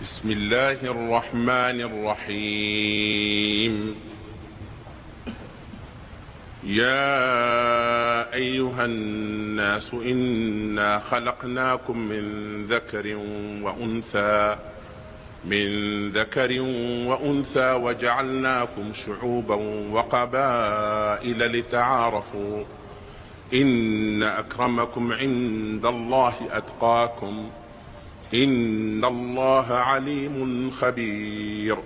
بسم الله الرحمن الرحيم يا أيها الناس إنا خلقناكم من ذكر وأنثى وجعلناكم شعوبا وقبائل لتعارفوا إن أكرمكم عند الله أتقاكم إن الله عليم خبير.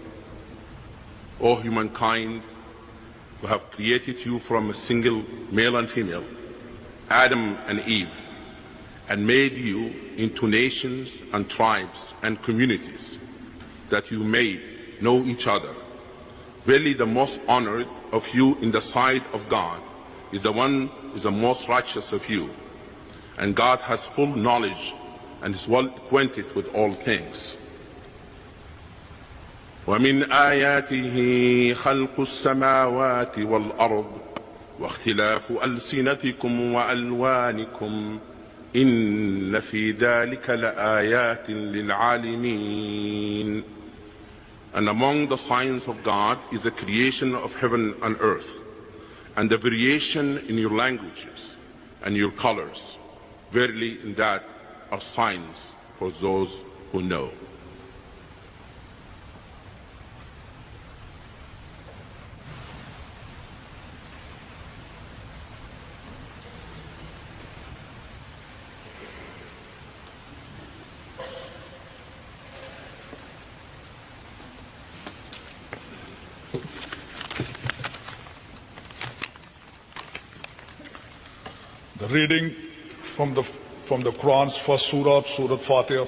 O humankind, who have created you from a single male and female, Adam and Eve, and made you into nations and tribes and communities, that you may know each other. Verily the most honored of you in the sight of God is the one who is the most righteous of you. And God has full knowledge and is well acquainted with all things. ومن آياته خلق السماوات والأرض واختلاف ألسنتكم وألوانكم إن في ذلك لآيات للعالمين. And among the signs of God is the creation of heaven and earth, and the variation in your languages and your colors. Verily in that are signs for those who know. The reading from the Quran's first surah, Surah Fatiha.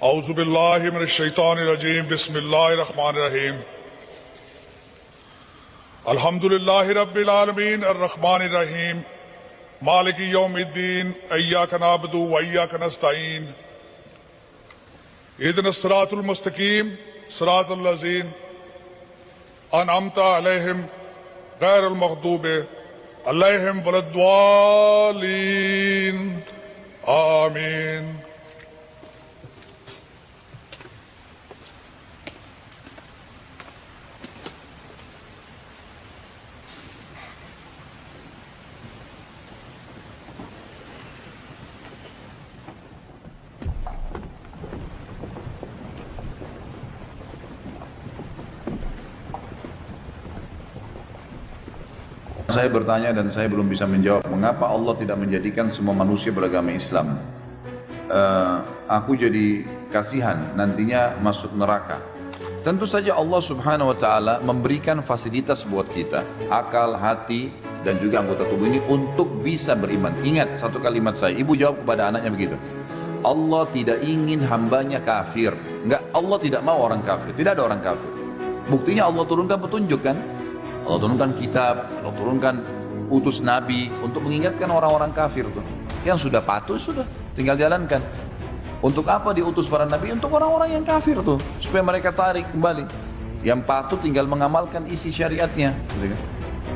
A'udhu billahi minash shaitanir rajeem. Bismillahir rahmanir rahim. Alhamdulillahi rabbil alamin ar-rahmanir rahim. Maliki yawmiddin. Iyyaka na'budu wa iyyaka nasta'in. Ihdinas siratal mustaqim. Siratal ladzina an'amta alayhim ghayril maghdubi alayhim waladdallin. Amin. Saya bertanya dan saya belum bisa menjawab, mengapa Allah tidak menjadikan semua manusia beragama Islam? Aku jadi kasihan nantinya masuk neraka. Tentu saja Allah subhanahu wa ta'ala memberikan fasilitas buat kita, akal, hati, dan juga anggota tubuh ini untuk bisa beriman. Ingat satu kalimat saya, ibu jawab kepada anaknya begitu. Allah tidak ingin hambanya kafir. Enggak, Allah tidak mau orang kafir. Tidak ada orang kafir. Buktinya Allah turunkan petunjuk kan? Allah turunkan kitab, Allah turunkan utus nabi untuk mengingatkan orang-orang kafir tuh. Yang sudah patuh sudah, tinggal jalankan. Untuk apa diutus para nabi? Untuk orang-orang yang kafir tuh, supaya mereka tarik kembali. Yang patuh tinggal mengamalkan isi syariatnya.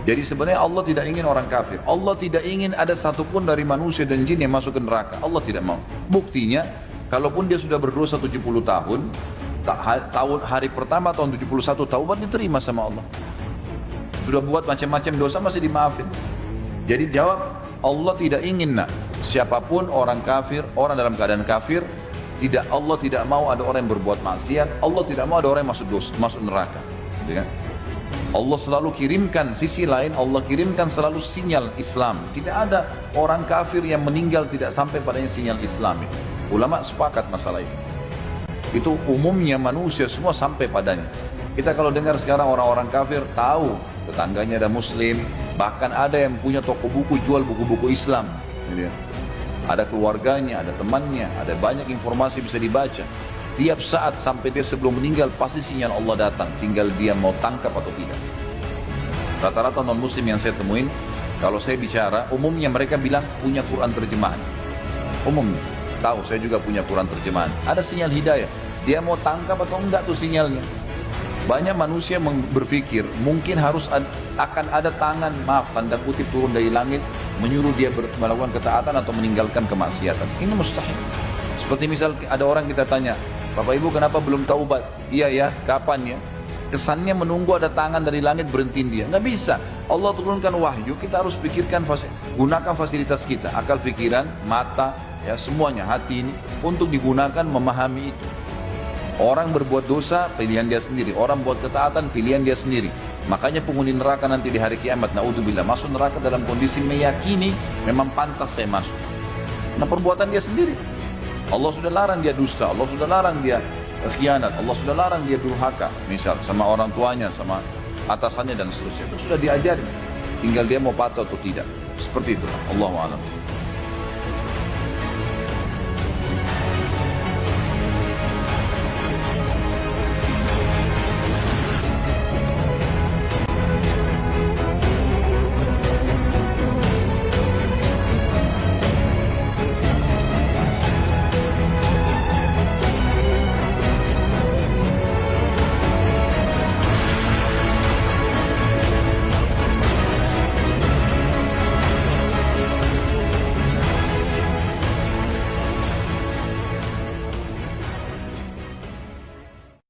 Jadi sebenarnya Allah tidak ingin orang kafir. Allah tidak ingin ada satupun dari manusia dan jin yang masuk ke neraka. Allah tidak mau. Buktinya, kalaupun dia sudah berdosa 70 tahun, hari pertama tahun 71 taubat diterima sama Allah. Sudah buat macam-macam dosa masih dimaafin. Jadi jawab, Allah tidak ingin siapapun orang kafir, orang dalam keadaan kafir, Allah tidak mau ada orang yang berbuat maksiat, Allah tidak mau ada orang yang masuk neraka. Allah selalu kirimkan sisi lain, Allah kirimkan selalu sinyal Islam. Tidak ada orang kafir yang meninggal tidak sampai padanya sinyal Islam. Ulama sepakat masalah itu. Itu umumnya manusia semua sampai padanya. Kita kalau dengar sekarang orang-orang kafir tahu tetangganya ada muslim, bahkan ada yang punya toko buku jual buku-buku Islam. Ada keluarganya, ada temannya, ada banyak informasi bisa dibaca. Tiap saat sampai dia sebelum meninggal pasti sinyal Allah datang, tinggal dia mau tangkap atau tidak. Rata-rata non muslim yang saya temuin, kalau saya bicara, umumnya mereka bilang punya Quran terjemahan. Umumnya, tahu saya juga punya Quran terjemahan. Ada sinyal hidayah, dia mau tangkap atau enggak tuh sinyalnya. Banyak manusia berpikir mungkin akan ada tangan, maaf tanda kutip, turun dari langit menyuruh dia melakukan ketaatan atau meninggalkan kemaksiatan. Ini mustahil. Seperti misal ada orang kita tanya, Bapak Ibu kenapa belum taubat? Iya ya, kapan ya? Kesannya menunggu ada tangan dari langit berhentiin dia. Nggak bisa. Allah turunkan wahyu, kita harus pikirkan, gunakan fasilitas kita. Akal pikiran, mata, ya semuanya, hati ini. Untuk digunakan memahami itu. Orang berbuat dosa, pilihan dia sendiri. Orang buat ketaatan, pilihan dia sendiri. Makanya penghuni neraka nanti di hari kiamat, na'udzubillah, masuk neraka dalam kondisi meyakini memang pantas saya masuk. Nah perbuatan dia sendiri. Allah sudah larang dia dusta, Allah sudah larang dia khianat, Allah sudah larang dia durhaka, misal sama orang tuanya, sama atasannya dan seterusnya. Itu sudah diajarin. Tinggal dia mau patuh atau tidak. Seperti itu. Allahu a'lam.